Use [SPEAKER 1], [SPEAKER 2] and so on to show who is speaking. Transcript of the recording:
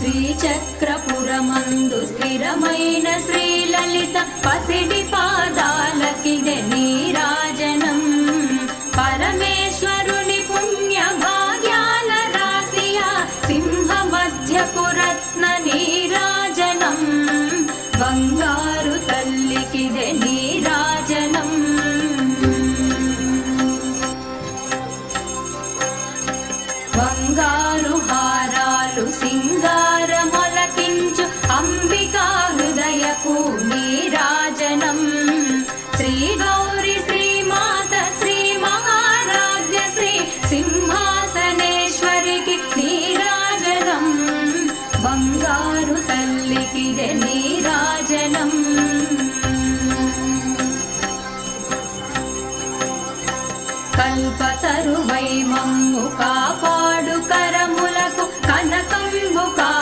[SPEAKER 1] శ్రీచక్రపురమందు స్థిరమైన శ్రీలలిత పసిడి పాదాలకిదే నీరాజనం. పరమేశ్వరుని పుణ్య భాగ్యాల రాశియా సింహ మధ్యపు రత్న నీరాజనం. బంగారు తల్లికిదే నీరాజనం. బంగారు హారాలు సింగారమొలకించు అంబికా హృదయపు నీరాజనం. శ్రీ గౌరి శ్రీమాత శ్రీ మహారాజ్య శ్రీ సింహాసనేశ్వరికి నీరాజనం. బంగారు తల్లికిదే నీరాజనం. కల్పతరువై మమ్ము